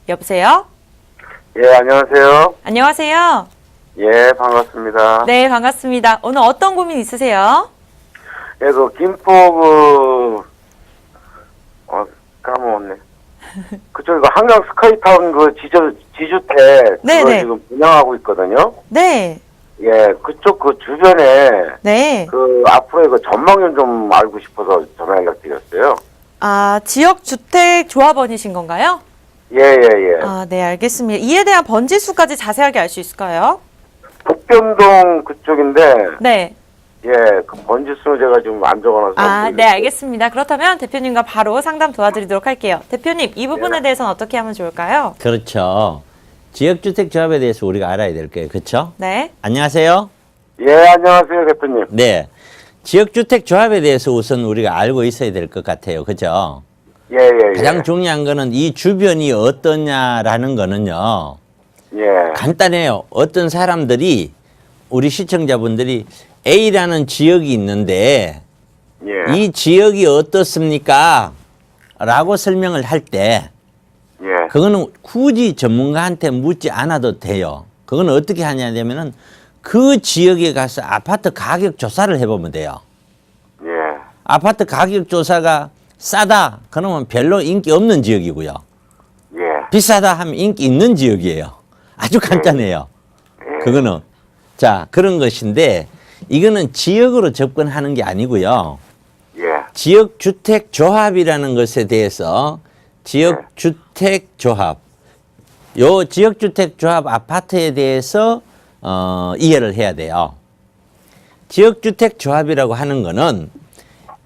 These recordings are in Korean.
여보세요? 예, 안녕하세요. 안녕하세요. 예, 반갑습니다. 네, 반갑습니다. 오늘 어떤 고민 있으세요? 예, 까먹었네. 그쪽 한강 스카이타운 지주택 네네. 그거 지금 분양하고 있거든요. 네. 예, 그쪽 주변에 네. 앞으로의 전망 좀 알고 싶어서 전화 연락드렸어요. 아, 지역주택 조합원이신 건가요? 예, 예, 예. 아, 네, 알겠습니다. 이에 대한 번지수까지 자세하게 알 수 있을까요? 북변동 그쪽인데, 네. 예, 그 번지수는 제가 지금 안 적어놔서. 아, 네, 알겠습니다. 그렇다면 대표님과 바로 상담 도와드리도록 할게요. 대표님, 이 부분에 대해서는 어떻게 하면 좋을까요? 그렇죠. 지역주택 조합에 대해서 우리가 알아야 될 거예요. 그렇죠? 네. 안녕하세요. 예, 안녕하세요, 대표님. 네. 지역주택 조합에 대해서 우선 우리가 알고 있어야 될 것 같아요. 그죠? 예, 예, 예. 가장 중요한 거는 이 주변이 어떠냐라는 거는요. 예. 간단해요. 어떤 사람들이 우리 시청자분들이 A라는 지역이 있는데 예. 이 지역이 어떻습니까? 라고 설명을 할 때 예. 그거는 굳이 전문가한테 묻지 않아도 돼요. 그거는 어떻게 하냐면은 그 지역에 가서 아파트 가격 조사를 해보면 돼요. 예. 아파트 가격 조사가 싸다 그러면 별로 인기 없는 지역이고요. 예. 비싸다 하면 인기 있는 지역이에요. 아주 간단해요. 그거는 자 그런 것인데 이거는 지역으로 접근하는 게 아니고요. 예. 지역주택조합이라는 것에 대해서 지역주택조합 요 지역주택조합 아파트에 대해서 이해를 해야 돼요. 지역주택조합이라고 하는 거는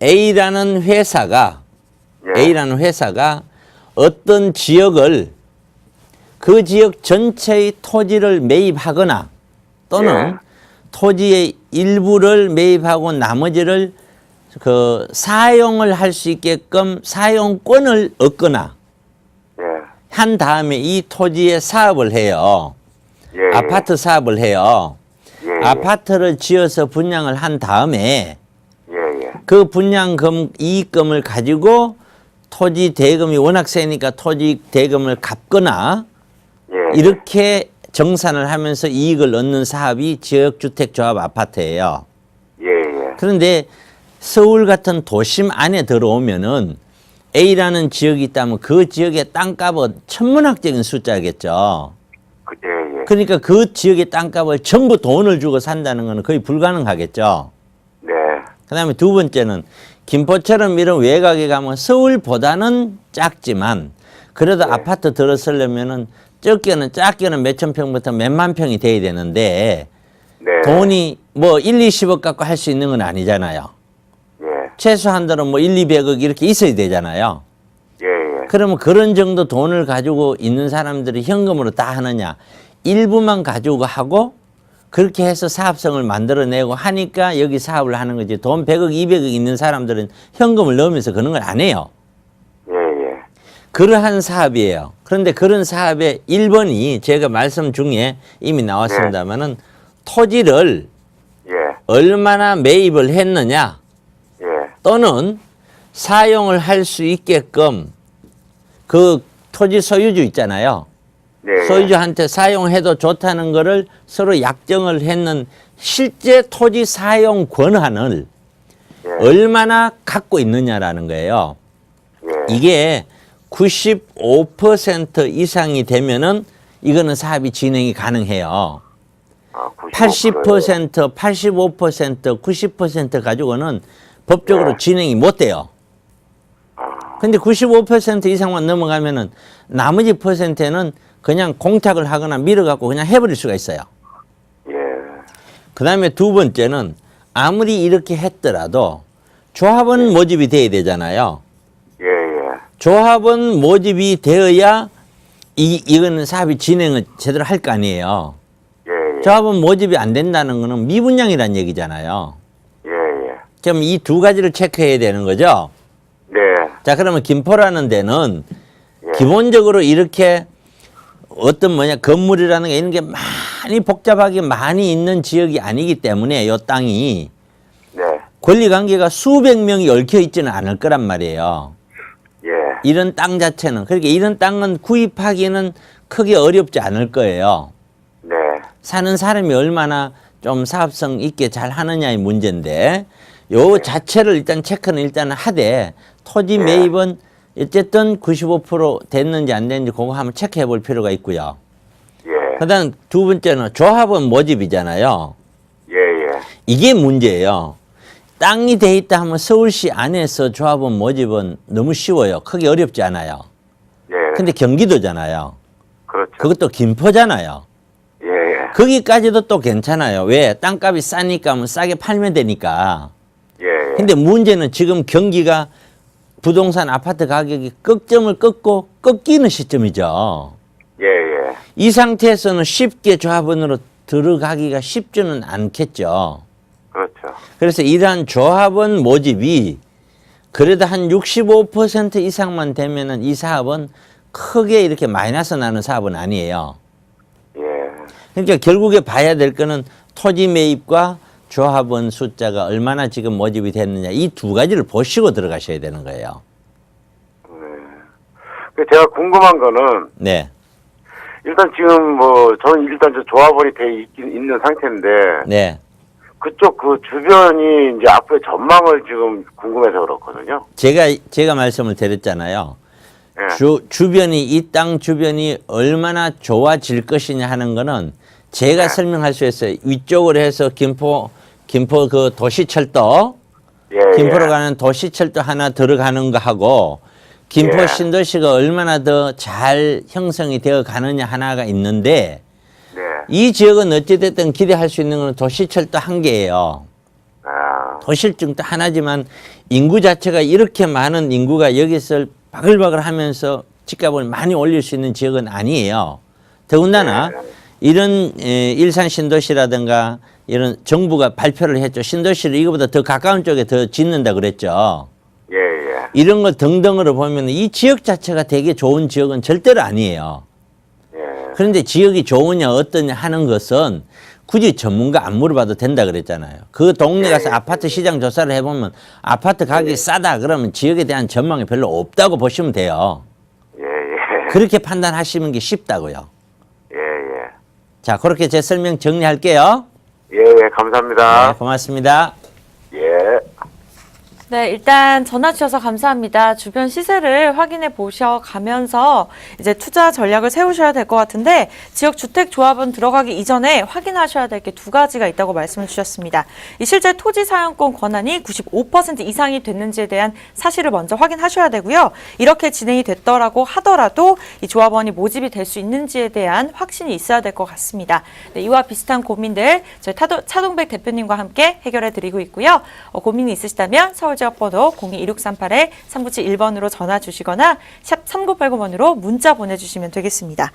A라는 회사가 어떤 지역을 그 지역 전체의 토지를 매입하거나 또는 토지의 일부를 매입하고 나머지를 사용을 할 수 있게끔 사용권을 얻거나 예. 한 다음에 이 토지에 사업을 해요. 예. 아파트 사업을 해요. 예. 아파트를 지어서 분양을 한 다음에 예. 예. 그 분양금 이익금을 가지고 토지 대금이 워낙 세니까 토지 대금을 갚거나 예. 이렇게 정산을 하면서 이익을 얻는 사업이 지역주택조합 아파트예요. 예. 예. 그런데 서울 같은 도심 안에 들어오면은 A라는 지역이 있다면 그 지역의 땅값은 천문학적인 숫자겠죠. 예. 예. 그러니까 그 지역의 땅값을 전부 돈을 주고 산다는 것은 거의 불가능하겠죠. 네. 그 다음에 두 번째는 김포처럼 이런 외곽에 가면 서울보다는 작지만 그래도 아파트 들어서려면은 작게는 몇천 평부터 몇만 평이 돼야 되는데 네. 돈이 뭐 1, 20억 갖고 할 수 있는 건 아니잖아요. 예. 최소한도는 뭐 1, 200억 이렇게 있어야 되잖아요. 예. 예. 그러면 그런 정도 돈을 가지고 있는 사람들이 현금으로 다 하느냐. 일부만 가지고 하고 그렇게 해서 사업성을 만들어내고 하니까 여기 사업을 하는 거지. 돈 100억, 200억 있는 사람들은 현금을 넣으면서 그런 걸 안 해요. 예. 예. 그러한 사업이에요. 그런데 그런 사업의 1번이 제가 말씀 중에 이미 나왔습니다만은 토지를 예. 얼마나 매입을 했느냐 예. 또는 사용을 할 수 있게끔 그 토지 소유주 있잖아요. 네. 소유주한테 사용해도 좋다는 거를 서로 약정을 했는 실제 토지 사용 권한을 얼마나 갖고 있느냐라는 거예요. 예. 이게 95% 이상이 되면은 이거는 사업이 진행이 가능해요. 80%, 85%, 90% 가지고는 법적으로 진행이 못 돼요. 근데 95% 이상만 넘어가면은 나머지 퍼센트는 그냥 공탁을 하거나 밀어갖고 그냥 해버릴 수가 있어요. 예. 그 다음에 두 번째는 아무리 이렇게 했더라도 조합원 모집이 돼야 되잖아요. 예. 예. 조합원 모집이 되어야 이거는 사업이 진행을 제대로 할 거 아니에요. 예. 조합원 모집이 안 된다는 거는 미분양이란 얘기잖아요. 예. 예. 그럼 이 두 가지를 체크해야 되는 거죠. 네. 자, 그러면 김포라는 데는 기본적으로 이렇게 어떤 건물이라는 게 이런 게 많이 복잡하게 많이 있는 지역이 아니기 때문에 이 땅이 네. 권리관계가 수백 명이 얽혀 있지는 않을 거란 말이에요. 예. 이런 땅 자체는. 그러니까 이런 땅은 구입하기는 크게 어렵지 않을 거예요. 네. 사는 사람이 얼마나 좀 사업성 있게 잘 하느냐의 문제인데 요 자체를 일단 체크는 일단 하되 토지 매입은 어쨌든 95% 됐는지 안 됐는지 그거 한번 체크해 볼 필요가 있고요. 예. 그다음 두 번째는 조합원 모집이잖아요. 예, 예. 이게 문제예요. 땅이 돼 있다 하면 서울시 안에서 조합원 모집은 너무 쉬워요. 크게 어렵지 않아요. 예. 근데 경기도잖아요. 그렇죠. 그것도 김포잖아요. 예, 예. 거기까지도 또 괜찮아요. 왜? 땅값이 싸니까 뭐 싸게 팔면 되니까. 예, 예. 근데 문제는 지금 경기가 부동산 아파트 가격이 끝점을 끊고 꺾이는 시점이죠. 예, 예. 이 상태에서는 쉽게 조합원으로 들어가기가 쉽지는 않겠죠. 그렇죠. 그래서 이러한 조합원 모집이 그래도 한 65% 이상만 되면은 이 사업은 크게 이렇게 마이너스 나는 사업은 아니에요. 예. 그러니까 결국에 봐야 될 거는 토지 매입과 조합원 숫자가 얼마나 지금 모집이 됐느냐 이 두 가지를 보시고 들어가셔야 되는 거예요. 제가 궁금한 거는 네. 일단 지금 뭐 저는 일단 저 조합원이 돼 있는 상태인데 네. 그쪽 그 주변이 이제 앞으로 전망을 지금 궁금해서 그렇거든요. 제가 말씀을 드렸잖아요. 예. 주변이 이 땅 주변이 얼마나 좋아질 것이냐 하는 거는 제가 설명할 수 있어요. 위쪽으로 해서 김포 그 도시철도 예. 김포로 가는 도시철도 하나 들어가는 거 하고 김포 예. 신도시가 얼마나 더 잘 형성이 되어 가느냐 하나가 있는데 네. 이 지역은 어찌됐든 기대할 수 있는 건 도시철도 한 개예요. 아. 도시철도 하나지만 인구 자체가 이렇게 많은 인구가 여기서 바글바글 하면서 집값을 많이 올릴 수 있는 지역은 아니에요. 더군다나 이런 일산 신도시라든가 이런 정부가 발표를 했죠. 신도시를 이거보다 더 가까운 쪽에 더 짓는다 그랬죠. 예, 예. 이런 것 등등으로 보면 이 지역 자체가 되게 좋은 지역은 절대로 아니에요. 예. 그런데 지역이 좋으냐 어떠냐 하는 것은 굳이 전문가 안 물어봐도 된다 그랬잖아요. 그 동네 가서 아파트 시장 조사를 해보면 아파트 가격이 싸다 그러면 지역에 대한 전망이 별로 없다고 보시면 돼요. 예, 예. 그렇게 판단하시는 게 쉽다고요. 예, 예. 자, 그렇게 제 설명 정리할게요. 예, 예. 감사합니다. 네, 고맙습니다. 예. 네, 일단 전화 주셔서 감사합니다. 주변 시세를 확인해 보셔가면서 이제 투자 전략을 세우셔야 될 것 같은데 지역 주택 조합원 들어가기 이전에 확인하셔야 될 게 두 가지가 있다고 말씀을 주셨습니다. 이 실제 토지 사용권 권한이 95% 이상이 됐는지에 대한 사실을 먼저 확인하셔야 되고요. 이렇게 진행이 됐더라고 하더라도 이 조합원이 모집이 될 수 있는지에 대한 확신이 있어야 될 것 같습니다. 네, 이와 비슷한 고민들 저희 차동백 대표님과 함께 해결해 드리고 있고요. 고민이 있으시다면 서울 지역번호 02-1638-3971번으로 전화 주시거나 샵 3980번으로 문자 보내주시면 되겠습니다.